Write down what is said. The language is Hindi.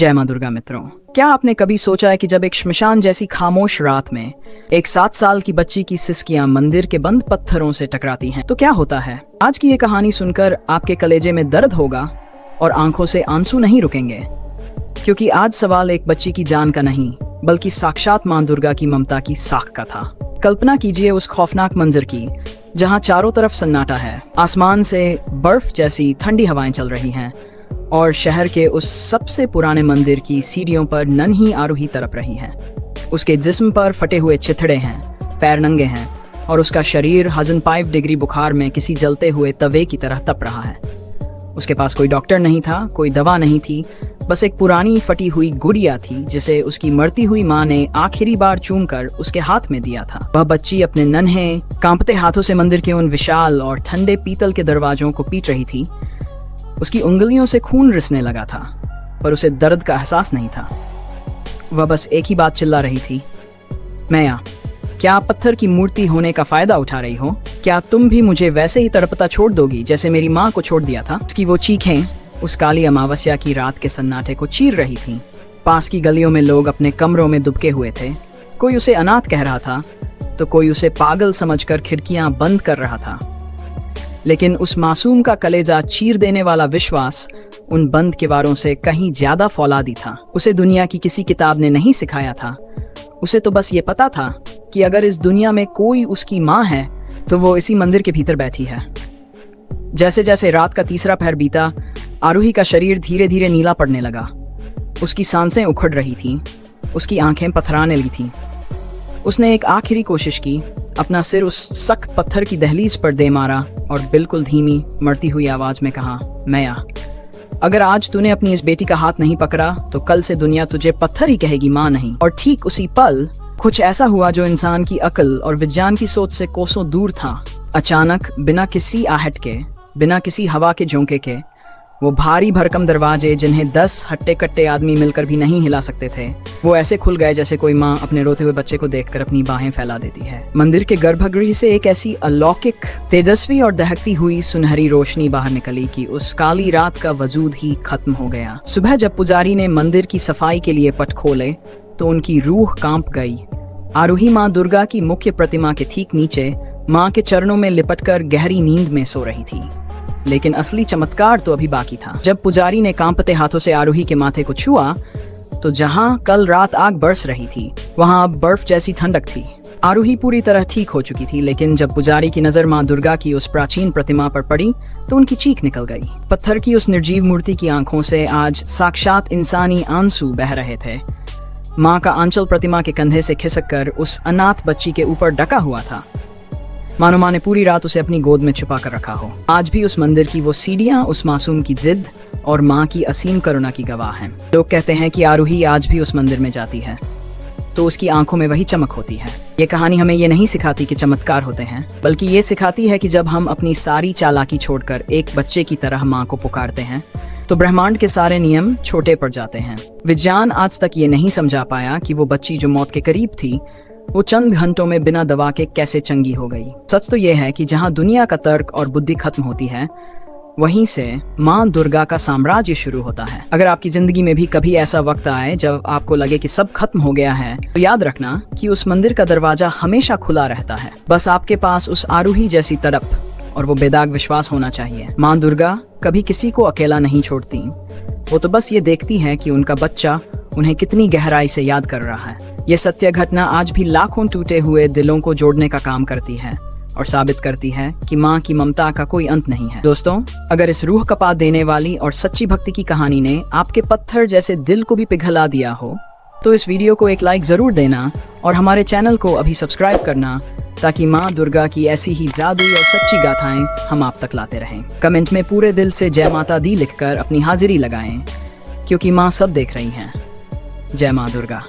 जय मां दुर्गा मित्रों, क्या आपने कभी सोचा है कि जब एक श्मशान जैसी खामोश रात में एक 7 साल की बच्ची की सिसकियां मंदिर के बंद पत्थरों से टकराती हैं तो क्या होता है। आज की ये कहानी सुनकर आपके कलेजे में दर्द होगा और आंखों से आंसू नहीं रुकेंगे, क्योंकि आज सवाल एक बच्ची की जान का नहीं बल्कि साक्षात मां दुर्गा की ममता की साख का था। कल्पना कीजिए उस खौफनाक मंजर की जहां चारों तरफ सन्नाटा है, आसमान से बर्फ जैसी ठंडी हवाएं चल रही हैं और शहर के उस सबसे पुराने मंदिर की सीढ़ियों पर नन्ही आरूही तड़प रही है। उसके जिस्म पर फटे हुए चिथड़े हैं, पैर नंगे हैं और उसका शरीर 105 डिग्री बुखार में किसी जलते हुए तवे की तरह तप रहा है। उसके पास कोई डॉक्टर नहीं था, कोई दवा नहीं थी, बस एक पुरानी फटी हुई गुड़िया थी जिसे उसकी मरती हुई माँ ने आखिरी बार चूमकर उसके हाथ में दिया था। वह बच्ची अपने नन्हे कांपते हाथों से मंदिर के उन विशाल और ठंडे पीतल के दरवाजों को पीट रही थी। उसकी उंगलियों से खून रिसने लगा था, पर उसे दर्द का एहसास नहीं था। वह बस एक ही बात चिल्ला रही थी, मैया, क्या आप पत्थर की मूर्ति होने का फायदा उठा रही हो? क्या तुम भी मुझे वैसे ही तड़पता छोड़ दोगी जैसे मेरी माँ को छोड़ दिया था? उसकी वो चीखें उस काली अमावस्या की रात के सन्नाटे को चीर रही थीं। पास की गलियों में लोग अपने कमरों में दुबके हुए थे। कोई उसे अनाथ कह रहा था तो कोई उसे पागल समझकर खिड़कियां बंद कर रहा था। लेकिन उस मासूम का कलेजा चीर देने वाला विश्वास उन बंद किवारों से कहीं ज्यादा फौलादी था। उसे दुनिया की किसी किताब ने नहीं सिखाया था। उसे तो बस ये पता था कि अगर इस दुनिया में कोई उसकी माँ है तो वो इसी मंदिर के भीतर बैठी है। जैसे जैसे रात का तीसरा पहर बीता, आरूही का शरीर धीरे धीरे नीला पड़ने लगा। उसकी सांसें उखड़ रही थीं, उसकी आंखें पथराने लगी थीं। उसने एक आखिरी कोशिश की, अपना सिर उस सख्त पत्थर की दहलीज पर दे मारा और बिल्कुल धीमी मरती हुई आवाज में कहा, मैया, अगर आज तूने अपनी इस बेटी का हाथ नहीं पकड़ा तो कल से दुनिया तुझे पत्थर ही कहेगी, माँ नहीं। और ठीक उसी पल कुछ ऐसा हुआ जो इंसान की अक्ल और विज्ञान की सोच से कोसों दूर था। अचानक, बिना किसी आहट के, बिना किसी हवा के झोंके के, वो भारी भरकम दरवाजे जिन्हें 10 हट्टे कट्टे आदमी मिलकर भी नहीं हिला सकते थे, वो ऐसे खुल गए जैसे कोई माँ अपने रोते हुए बच्चे को देखकर अपनी बाहें फैला देती है। मंदिर के गर्भगृह से एक ऐसी अलौकिक, तेजस्वी और दहकती हुई सुनहरी रोशनी बाहर निकली कि उस काली रात का वजूद ही खत्म हो गया। सुबह जब पुजारी ने मंदिर की सफाई के लिए पट खोले तो उनकी रूह कांप गई। आरूही माँ दुर्गा की मुख्य प्रतिमा के ठीक नीचे माँ के चरणों में लिपटकर गहरी नींद में सो रही थी। लेकिन असली चमत्कार तो अभी बाकी था। जब पुजारी ने कांपते हाथों से आरूही के माथे को छुआ तो जहां कल रात आग बरस रही थी वहां अब बर्फ जैसी ठंडक थी। आरूही पूरी तरह ठीक हो चुकी थी, लेकिन जब पुजारी की नजर मां दुर्गा की उस प्राचीन प्रतिमा पर पड़ी तो उनकी चीख निकल गई। पत्थर की उस निर्जीव मूर्ति की आंखों से आज साक्षात इंसानी आंसू बह रहे थे। मां का आंचल प्रतिमा के कंधे से खिसक उस अनाथ बच्ची के ऊपर ढका हुआ था, मानो माँ ने पूरी रात उसे अपनी गोद में छुपा कर रखा हो। आज भी उस मंदिर की वो सीढ़ियां उस मासूम की जिद और माँ की असीम करुणा की गवाह हैं। लोग कहते हैं कि आरूही आज भी उस मंदिर में जाती है तो उसकी आंखों में वही चमक होती है। ये कहानी हमें ये नहीं सिखाती कि चमत्कार होते हैं, बल्कि ये सिखाती है कि जब हम अपनी सारी चालाकी छोड़कर एक बच्चे की तरह माँ को पुकारते हैं तो ब्रह्मांड के सारे नियम छोटे पड़ जाते हैं। विज्ञान आज तक ये नहीं समझा पाया कि वो बच्ची जो मौत के करीब थी वो चंद घंटों में बिना दवा के कैसे चंगी हो गई। सच तो यह है कि जहां दुनिया का तर्क और बुद्धि खत्म होती है, वहीं से मां दुर्गा का साम्राज्य शुरू होता है। अगर आपकी जिंदगी में भी कभी ऐसा वक्त आए जब आपको लगे कि सब खत्म हो गया है, तो याद रखना कि उस मंदिर का दरवाजा हमेशा खुला रहता है। बस आपके पास उस आरूही जैसी तड़प और वो बेदाग विश्वास होना चाहिए। मां दुर्गा कभी किसी को अकेला नहीं छोड़ती। वो तो बस ये देखती है कि उनका बच्चा उन्हें कितनी गहराई से याद कर रहा है। ये सत्य घटना आज भी लाखों टूटे हुए दिलों को जोड़ने का काम करती है और साबित करती है कि माँ की ममता का कोई अंत नहीं है। दोस्तों, अगर इस रूह कपा देने वाली और सच्ची भक्ति की कहानी ने आपके पत्थर जैसे दिल को भी पिघला दिया हो तो इस वीडियो को एक लाइक जरूर देना और हमारे चैनल को अभी सब्सक्राइब करना, ताकि माँ दुर्गा की ऐसी ही जादुई और सच्ची गाथाएं हम आप तक लाते रहें। कमेंट में पूरे दिल से जय माता दी लिखकर अपनी हाजिरी लगाएं, क्योंकि माँ सब देख रही हैं। जय माँ दुर्गा।